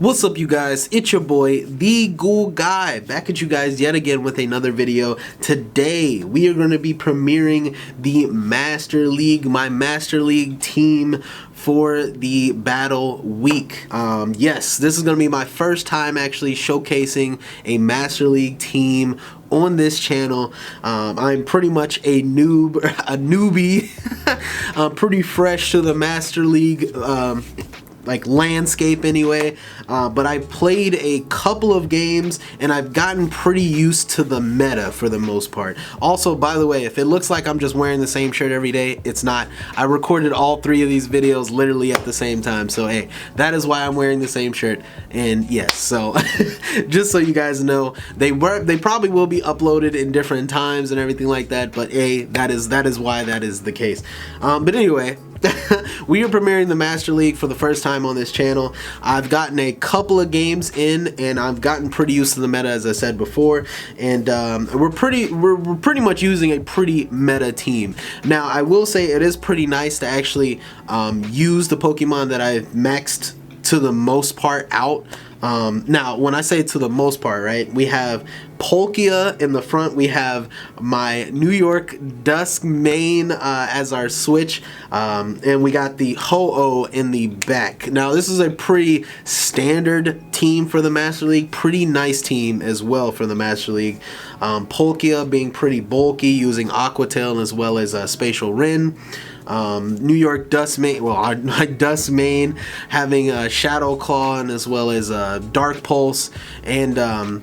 What's up, you guys? It's your boy, TheGoulGuy, back at you guys yet again with another video. Today, we are going to be premiering the Master League, my Master League team for the battle week. Yes, this is going to be my first time actually showcasing a Master League team on this channel. I'm pretty much a newbie. I'm pretty fresh to the Master League like landscape anyway, but I've played a couple of games and I've gotten pretty used to the meta for the most part. Also, by the way, if it looks like I'm just wearing the same shirt every day, it's not. I recorded all three of these videos literally at the same time, so hey, that is why I'm wearing the same shirt. And yes, so just so you guys know, they probably will be uploaded in different times and everything like that, but hey, that is why that is the case. But anyway, we are premiering the Master League for the first time on this channel. I've gotten a couple of games in and I've gotten pretty used to the meta, as I said before, and we're pretty much using a pretty meta team. Now, I will say it is pretty nice to actually use the Pokemon that I've maxed to the most part out. Now, when I say to the most part, right, we have Palkia in the front, we have my New York Dusk main as our switch, and we got the Ho-Oh in the back. Now, this is a pretty standard team for the Master League, pretty nice team as well for the Master League. Palkia being pretty bulky, using Aqua Tail as well as Spatial Rin. New York Dust main, well, my Dust main having a Shadow Claw and as well as Dark Pulse, and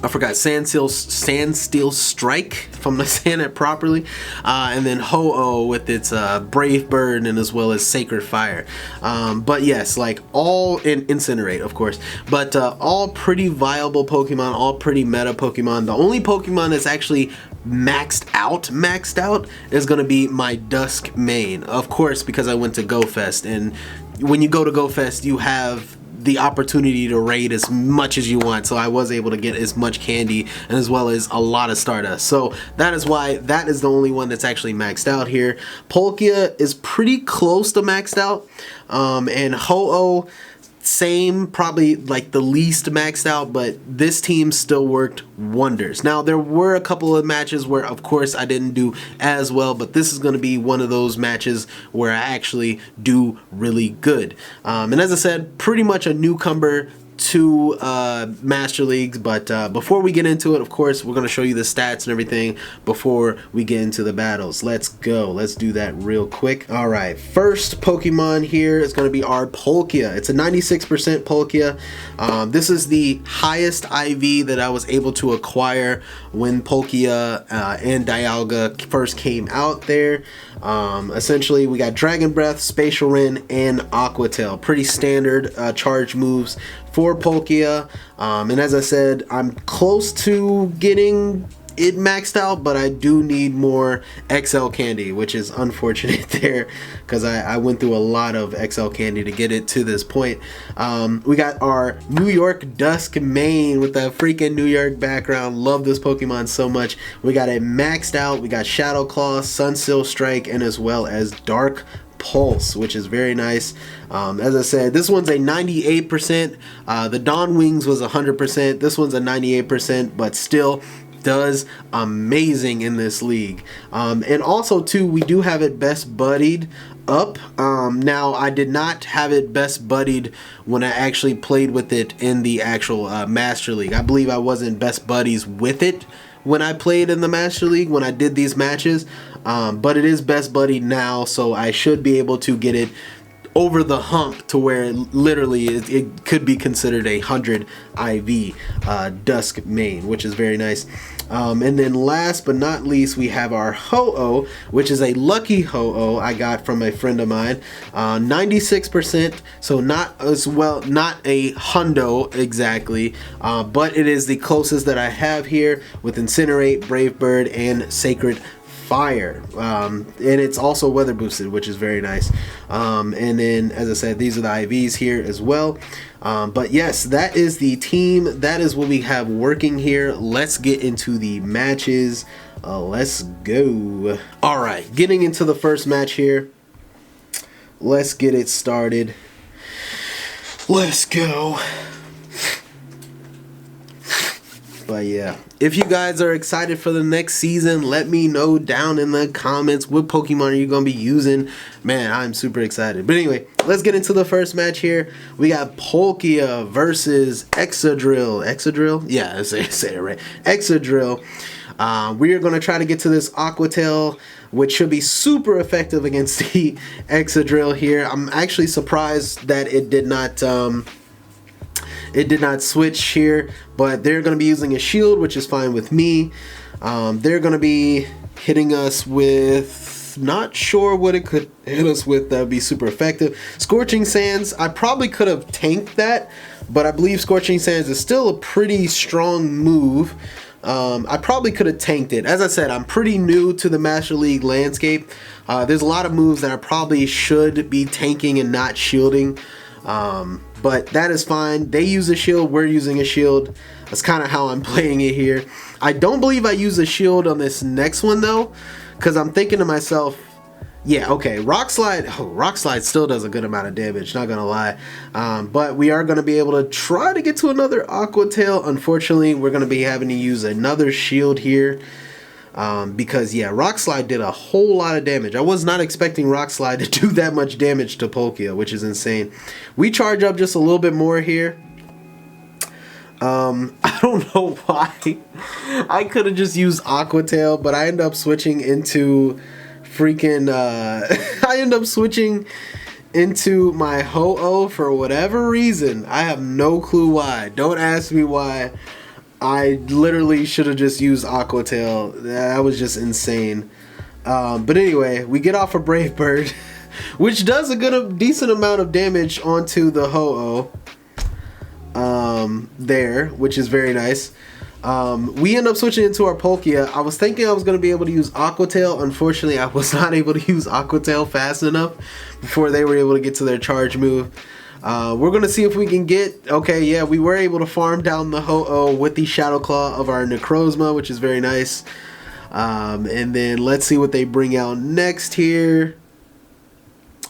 I forgot Sunsteel Strike, if I'm not saying it properly, and then Ho-Oh with its Brave Bird and as well as Sacred Fire. But yes, like all in Incinerate, of course, but all pretty viable Pokemon, all pretty meta Pokemon. The only Pokemon that's actually maxed out is going to be my Dusk main, of course, because I went to Go Fest, and when you go to Go Fest, you have the opportunity to raid as much as you want, so I was able to get as much candy and as well as a lot of Stardust. So that is why that is the only one that's actually maxed out here. Palkia is pretty close to maxed out, and Ho-Oh same, probably like the least maxed out, but this team still worked wonders. Now, there were a couple of matches where of course I didn't do as well, but this is going to be one of those matches where I actually do really good. And as I said, pretty much a newcomer to Master Leagues, but before we get into it, of course, we're going to show you the stats and everything before we get into the battles. Let's go. Let's do that real quick. All right, first Pokemon here is going to be our Palkia. It's a 96% Palkia. This is the highest IV that I was able to acquire when Palkia and Dialga first came out there. Essentially, we got Dragon Breath, Spatial Rin, and Aqua Tail. Pretty standard charge moves for Palkia, and as I said, I'm close to getting it maxed out, but I do need more XL candy, which is unfortunate there because I went through a lot of XL candy to get it to this point. We got our New York Dusk main with that freaking New York background. Love this Pokemon so much. We got it maxed out. We got Shadow Claw, Sunsteel Strike, and as well as Dark Pulse, which is very nice. As I said, this one's a 98%. The Dawn Wings was 100%. This one's a 98%, but still does amazing in this league. And also too, we do have it best buddied up. Now, I did not have it best buddied when I actually played with it in the actual Master League. I believe I wasn't best buddies with it when I played in the Master League, when I did these matches, but it is best buddy now, so I should be able to get it over the hump to where literally it could be considered a 100 IV Dusk main, which is very nice. And then last but not least, we have our Ho-Oh, which is a lucky Ho-Oh I got from a friend of mine. 96%, so not as well, not a hundo exactly, but it is the closest that I have here with Incinerate, Brave Bird, and Sacred Fire, and it's also weather boosted, which is very nice. And then, as I said, these are the IVs here as well. But yes, that is the team. That is what we have working here. Let's get into the matches. Let's go. All right, getting into the first match here. Let's get it started. Let's go. But yeah, if you guys are excited for the next season, let me know down in the comments what Pokemon are you going to be using. Man, I'm super excited. But anyway, let's get into the first match here. We got Palkia versus Excadrill. Excadrill? Yeah, I say it right. Excadrill. We are going to try to get to this Aqua Tail, which should be super effective against the Excadrill here. I'm actually surprised that it did not switch here, but they're going to be using a shield, which is fine with me. They're going to be hitting us with, not sure what it could hit us with that would be super effective. Scorching Sands, I probably could have tanked that, but I believe Scorching Sands is still a pretty strong move. I probably could have tanked it. As I said, I'm pretty new to the Master League landscape. There's a lot of moves that I probably should be tanking and not shielding. But that is fine. They use a shield, we're using a shield. That's kind of how I'm playing it here. I don't believe I use a shield on this next one though, because I'm thinking to myself, yeah, okay, Rock Slide still does a good amount of damage, not gonna lie. But we are gonna be able to try to get to another Aqua Tail. Unfortunately, we're gonna be having to use another shield here. Because yeah, Rock Slide did a whole lot of damage. I was not expecting Rock Slide to do that much damage to Palkia, which is insane. We charge up just a little bit more here. I don't know why. I could have just used Aqua Tail, but I end up switching into freaking I end up switching into my Ho-Oh for whatever reason. I have no clue why. Don't ask me why. I literally should have just used Aqua Tail. That was just insane. But anyway, we get off a Brave Bird, which does a decent amount of damage onto the Ho-Oh. There, which is very nice. We end up switching into our Palkia. I was thinking I was going to be able to use Aqua Tail. Unfortunately, I was not able to use Aqua Tail fast enough before they were able to get to their charge move. We're going to see if we can get... Okay, yeah, we were able to farm down the Ho-Oh with the Shadow Claw of our Necrozma, which is very nice. And then let's see what they bring out next here.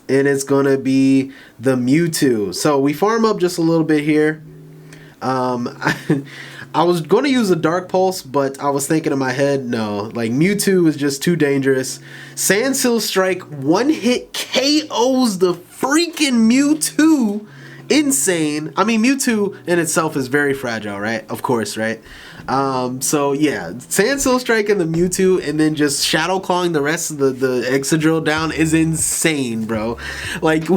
And it's going to be the Mewtwo. So we farm up just a little bit here. I was going to use a Dark Pulse, but I was thinking in my head, no, like Mewtwo is just too dangerous. Sandseal Strike one-hit KOs the freaking Mewtwo. Insane. I mean, Mewtwo in itself is very fragile, right? Of course, right? So yeah, Sandseal Strike and the Mewtwo, and then just Shadow Clawing the rest of the Excadrill down is insane, bro. Like,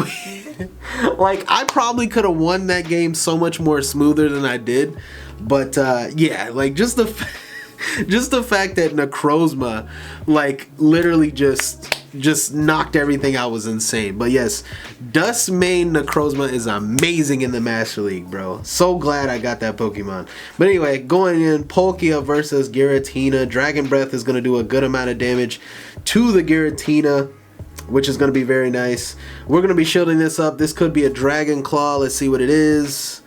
like I probably could have won that game so much more smoother than I did. But yeah, like just the fact that Necrozma like literally just knocked everything out was insane. But yes, Dust main Necrozma is amazing in the Master League, bro. So glad I got that Pokemon. But anyway, going in, Palkia versus Giratina. Dragon Breath is going to do a good amount of damage to the Giratina, which is going to be very nice. We're going to be shielding this up. This could be a Dragon Claw. Let's see what it is.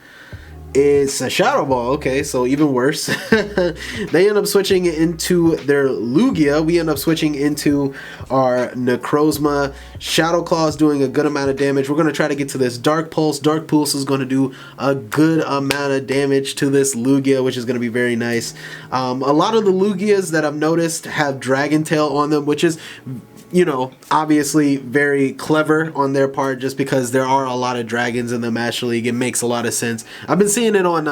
It's a Shadow Ball. Okay, so even worse. They end up switching into their Lugia. We end up switching into our Necrozma. Shadow Claw is doing a good amount of damage. We're going to try to get to this Dark Pulse. Dark Pulse is going to do a good amount of damage to this Lugia, which is going to be very nice. A lot of the Lugias that I've noticed have Dragon Tail on them, which is, you know, obviously very clever on their part, just because there are a lot of dragons in the Master League. It makes a lot of sense. I've been seeing it on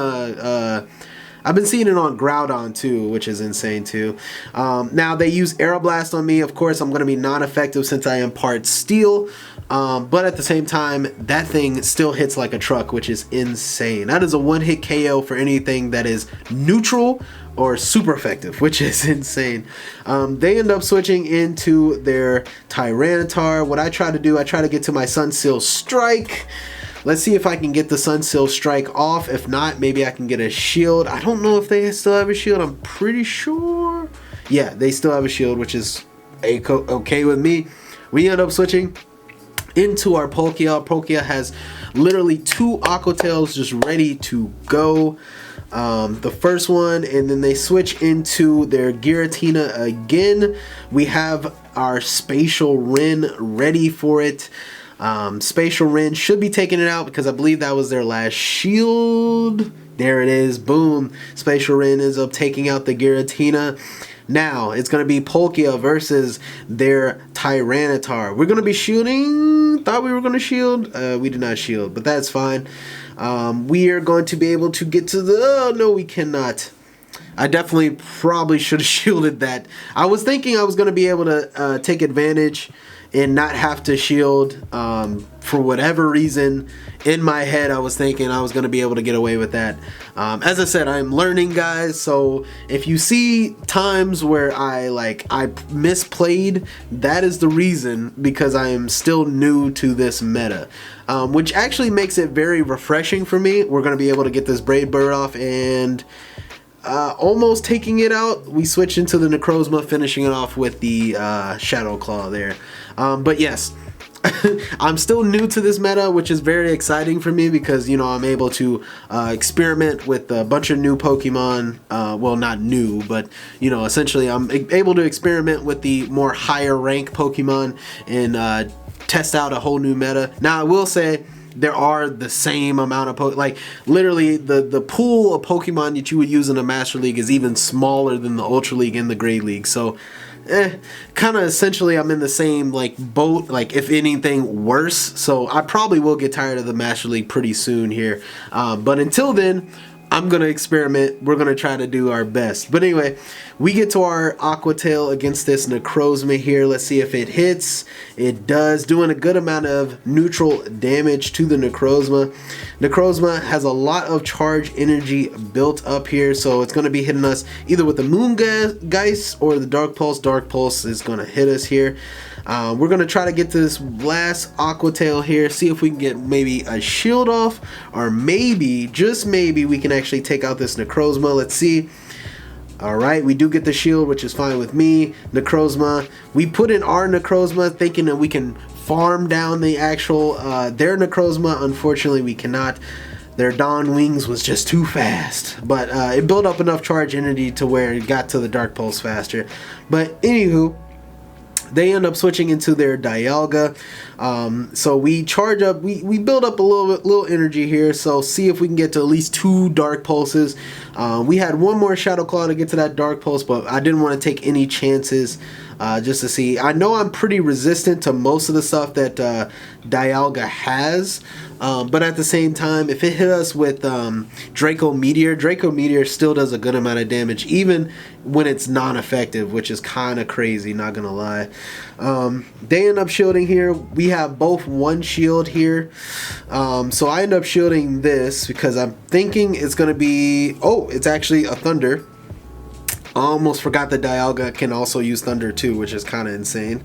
Groudon too, which is insane too. Now they use Aeroblast on me. Of course, I'm going to be non-effective since I am part steel. But at the same time, that thing still hits like a truck, which is insane. That is a one-hit KO for anything that is neutral or super effective, which is insane. They end up switching into their Tyranitar. What I try to do, I try to get to my Sunsteel Strike. Let's see if I can get the Sunsteel Strike off. If not, maybe I can get a shield. I don't know if they still have a shield. I'm pretty sure. Yeah, they still have a shield, which is okay with me. We end up switching into our Palkia. Palkia has literally 2 Aqua Tails just ready to go. The first one, and then they switch into their Giratina again. We have our Spatial Rin ready for it. Spatial Rend should be taking it out because I believe that was their last shield. There it is. Boom. Spatial Rend ends up taking out the Giratina. Now, it's going to be Palkia versus their Tyranitar. We're going to be shielding. Thought we were going to shield. We did not shield, but that's fine. We are going to be able to get to the... Oh, no, we cannot. I definitely probably should have shielded that. I was thinking I was going to be able to take advantage and not have to shield. For whatever reason, in my head, I was thinking I was going to be able to get away with that. As I said, I'm learning, guys. So if you see times where I misplayed, that is the reason, because I am still new to this meta. Which actually makes it very refreshing for me. We're going to be able to get this Brave Bird off and... almost taking it out. We switch into the Necrozma, finishing it off with the Shadow Claw there. But yes, I'm still new to this meta, which is very exciting for me because, you know, I'm able to experiment with a bunch of new Pokemon. Well, not new, but, you know, essentially I'm able to experiment with the more higher rank Pokemon and test out a whole new meta. Now, I will say, there are the same amount of like literally the pool of Pokemon that you would use in a Master League is even smaller than the Ultra League and the Great League. So kind of essentially I'm in the same like boat, like if anything worse. So I probably will get tired of the Master League pretty soon here. But until then, I'm going to experiment. We're going to try to do our best. But anyway, we get to our Aqua Tail against this Necrozma here. Let's see if it hits. It does, doing a good amount of neutral damage to the Necrozma. Necrozma has a lot of charge energy built up here, so it's going to be hitting us either with the Moongeist or the Dark Pulse. Dark Pulse is going to hit us here. We're going to try to get to this last Aqua Tail here, see if we can get maybe a shield off, or maybe, just maybe, we can actually take out this Necrozma. Let's see. Alright, we do get the shield, which is fine with me. Necrozma. We put in our Necrozma thinking that we can farm down the actual, their Necrozma. Unfortunately, we cannot. Their Dawn Wings was just too fast. But it built up enough charge energy to where it got to the Dark Pulse faster. But anywho, they end up switching into their Dialga. So we charge up, we build up a little energy here. So see if we can get to at least 2 Dark Pulses. We had one more Shadow Claw to get to that Dark Pulse, but I didn't want to take any chances just to see. I know I'm pretty resistant to most of the stuff that Dialga has. But at the same time, if it hit us with Draco Meteor still does a good amount of damage, even when it's non-effective, which is kind of crazy, not gonna lie. They end up shielding here. We have both one shield here. So I end up shielding this because I'm thinking it's gonna be, oh, it's actually a Thunder. I almost forgot that Dialga can also use Thunder too, which is kind of insane.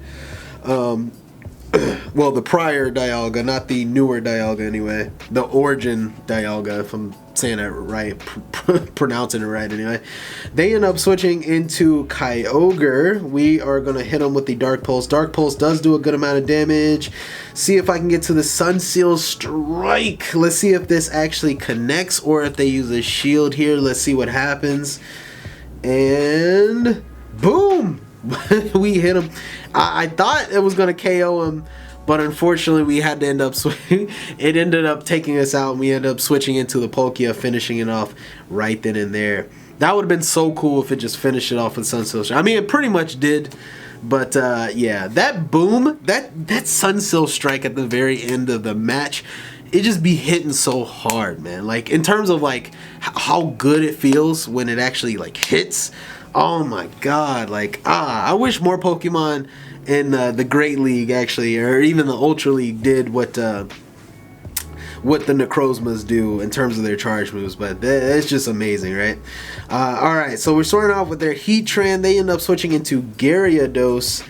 Well, the prior Dialga, not the newer Dialga anyway. The origin Dialga, if I'm saying it right, pronouncing it right anyway. They end up switching into Kyogre. We are going to hit them with the Dark Pulse. Dark Pulse does do a good amount of damage. See if I can get to the Sunsteel Strike. Let's see if this actually connects or if they use a shield here. Let's see what happens. And boom! We hit him. I thought it was going to KO him, but unfortunately we had to end up switching. It ended up taking us out, and we ended up switching into the Palkia, finishing it off right then and there. That would have been so cool if it just finished it off with Sunsteel. I mean, it pretty much did, but yeah, that boom, that Sunsteel Strike at the very end of the match, it just be hitting so hard, man. Like, in terms of like how good it feels when it actually like hits. Oh my god, like, I wish more Pokemon in the Great League actually, or even the Ultra League, did what the Necrozmas do in terms of their charge moves, but it's just amazing, right? Alright, so we're starting off with their Heatran. They end up switching into Gyarados.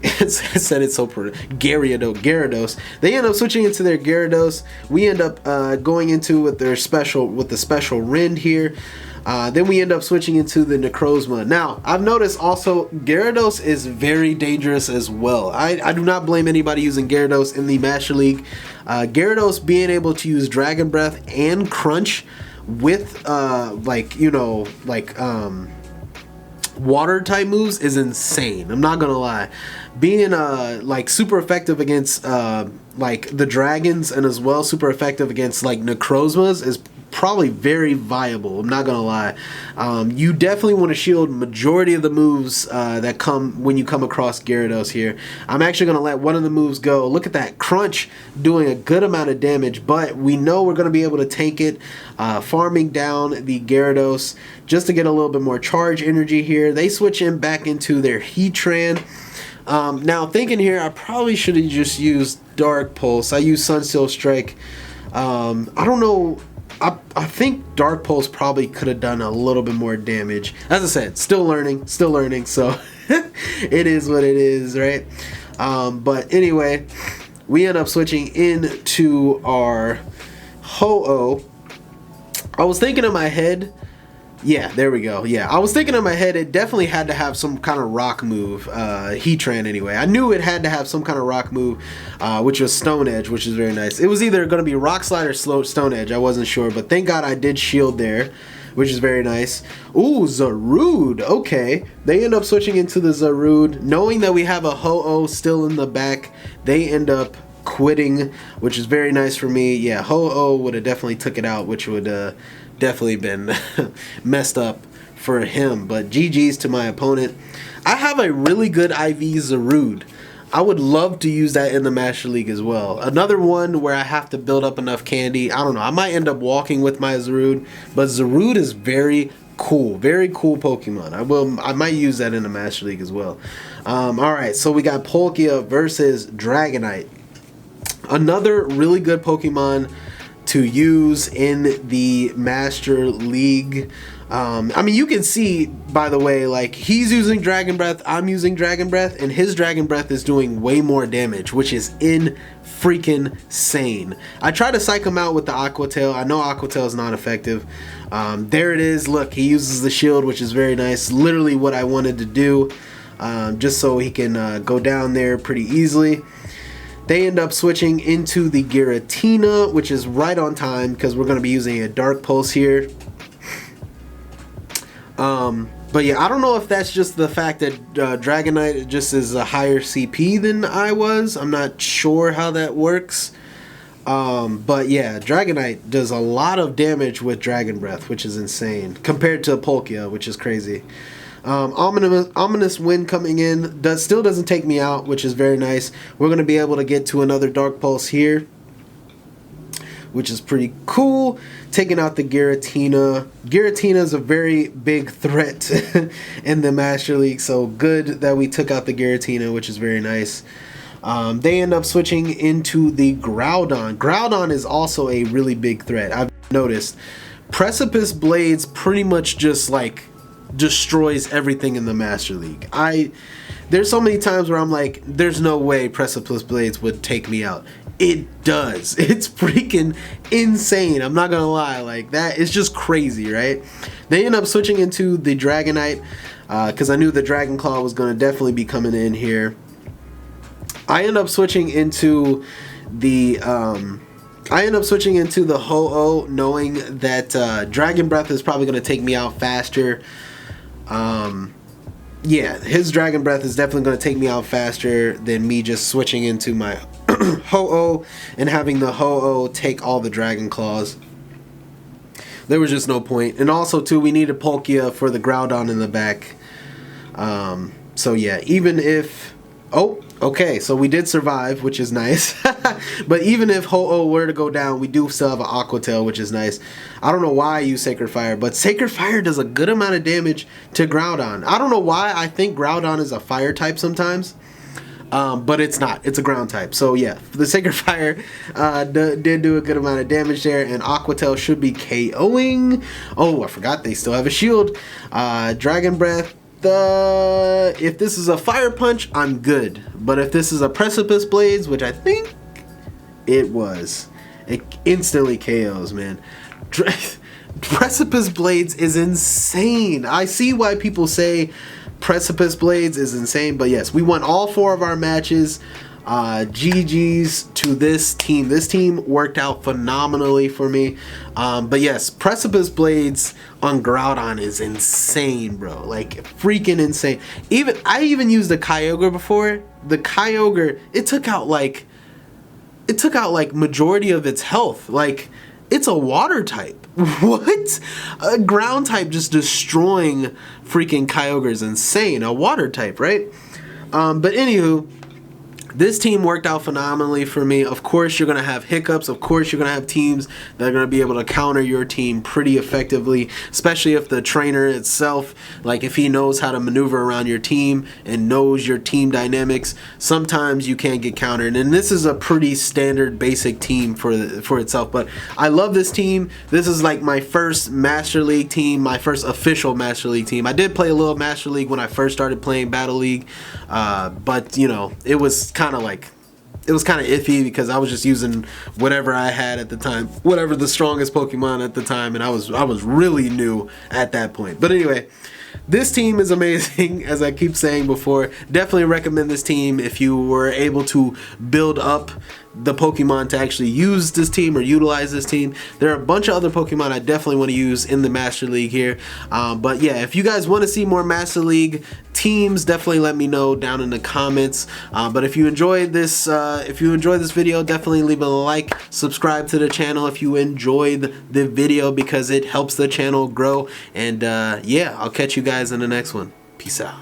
I said it so Gyarados. They end up switching into their Gyarados. We end up going into with the special Rend here. Then we end up switching into the Necrozma. Now, I've noticed also Gyarados is very dangerous as well. I do not blame anybody using Gyarados in the Master League. Gyarados being able to use Dragon Breath and Crunch with water type moves is insane. I'm not gonna lie. being like super effective against like the dragons, and as well super effective against like Necrozmas is probably very viable. I'm not gonna lie. You definitely want to shield majority of the moves that come when you come across Gyarados here. I'm actually gonna let one of the moves go. Look at that Crunch doing a good amount of damage, but we know we're gonna be able to tank it, farming down the Gyarados just to get a little bit more charge energy here. They switch in back into their Heatran. Now thinking here, I probably should have just used Dark Pulse. I used Sunsteel Strike. I don't know. I think Dark Pulse probably could have done a little bit more damage. As I said, still learning, so it is what it is, right? But anyway, we end up switching into our Ho-Oh. I was thinking in my head, yeah, there we go. Yeah, I was thinking in my head it definitely had to have some kind of rock move, Heatran anyway. I knew it had to have some kind of rock move, which was Stone Edge, which is very nice. It was either going to be Rock Slide or Stone Edge, I wasn't sure, but thank God I did shield there, which is very nice. Ooh, Zarude, okay. They end up switching into the Zarude. Knowing that we have a Ho-Oh still in the back, they end up quitting, which is very nice for me. Yeah, Ho-Oh would have definitely took it out, which would definitely been messed up for him, but GG's to my opponent. I have a really good IV Zarude. I would love to use that in the Master League as well. Another one where I have to build up enough candy. I don't know, I might end up walking with my Zarude, but Zarude is very cool Pokemon. I might use that in the Master League as well. Alright, so we got Palkia versus Dragonite. Another really good Pokemon to use in the Master League. I mean, you can see, by the way, like, he's using Dragon Breath, I'm using Dragon Breath, and his Dragon Breath is doing way more damage, which is freaking insane. I try to psych him out with the Aqua Tail. I know Aqua Tail is not effective. There it is. Look, he uses the shield, which is very nice. Literally what I wanted to do, just so he can go down there pretty easily. They end up switching into the Giratina, which is right on time because we're going to be using a Dark Pulse here. But yeah, I don't know if that's just the fact that Dragonite just is a higher CP than I was. I'm not sure how that works. But yeah, Dragonite does a lot of damage with Dragon Breath, which is insane, compared to Palkia, which is crazy. Ominous Wind coming in still doesn't take me out, which is very nice. We're going to be able to get to another Dark Pulse here, which is pretty cool. Taking out the Giratina. Giratina is a very big threat in the Master League, so good that we took out the Giratina, which is very nice. They end up switching into the Groudon. Groudon is also a really big threat. I've noticed Precipice Blades pretty much just like destroys everything in the Master League. There's so many times where I'm like, there's no way Precipice Blades would take me out. It does. It's freaking insane. I'm not gonna lie, like, that is just crazy, right? They end up switching into the Dragonite because I knew the Dragon Claw was gonna definitely be coming in here. I end up switching into the Ho-Oh, knowing that Dragon Breath is probably gonna take me out faster. Yeah, his Dragon Breath is definitely going to take me out faster than me just switching into my Ho-Oh and having the Ho-Oh take all the Dragon Claws. There was just no point. And also, too, we needed Palkia for the Groudon in the back. So, yeah, even if... Oh, okay, so we did survive, which is nice. But even if Ho-Oh were to go down, we do still have an Aqua Tail, which is nice. I don't know why I use Sacred Fire, but Sacred Fire does a good amount of damage to Groudon. I don't know why I think Groudon is a fire type sometimes. But it's not. It's a ground type. So yeah, the Sacred Fire did do a good amount of damage there, and Aqua Tail should be KOing. Oh, I forgot they still have a shield. Dragon Breath. If this is a Fire Punch, I'm good. But if this is a Precipice Blades, which I think it was, it instantly KOs, man. Precipice Blades is insane. I see why people say Precipice Blades is insane, but yes, we won all 4 of our matches. GG's to this team. This team worked out phenomenally for me. But yes, Precipice Blades on Groudon is insane, bro. Like, freaking insane. I even used the Kyogre before. The Kyogre, it took out like majority of its health. Like, it's a water type. What? A ground type just destroying freaking Kyogre is insane. A water type, right? But anywho, this team worked out phenomenally for me. Of course, you're going to have hiccups. Of course, you're going to have teams that are going to be able to counter your team pretty effectively, especially if the trainer itself, like if he knows how to maneuver around your team and knows your team dynamics, sometimes you can't get countered. And this is a pretty standard basic team for itself. But I love this team. This is like my first Master League team, my first official Master League team. I did play a little Master League when I first started playing Battle League, but you know, it was kind of iffy because I was just using whatever I had at the time, whatever the strongest Pokemon at the time, and I was really new at that point. But anyway, this team is amazing, as I keep saying before. Definitely recommend this team if you were able to build up the Pokemon to actually use this team or utilize this team. There are a bunch of other Pokemon I definitely want to use in the Master League here. But yeah, if you guys want to see more Master League teams, definitely let me know down in the comments. But if you enjoyed this video, definitely leave a like, subscribe to the channel if you enjoyed the video, because it helps the channel grow. And yeah, I'll catch you guys in the next one. Peace out.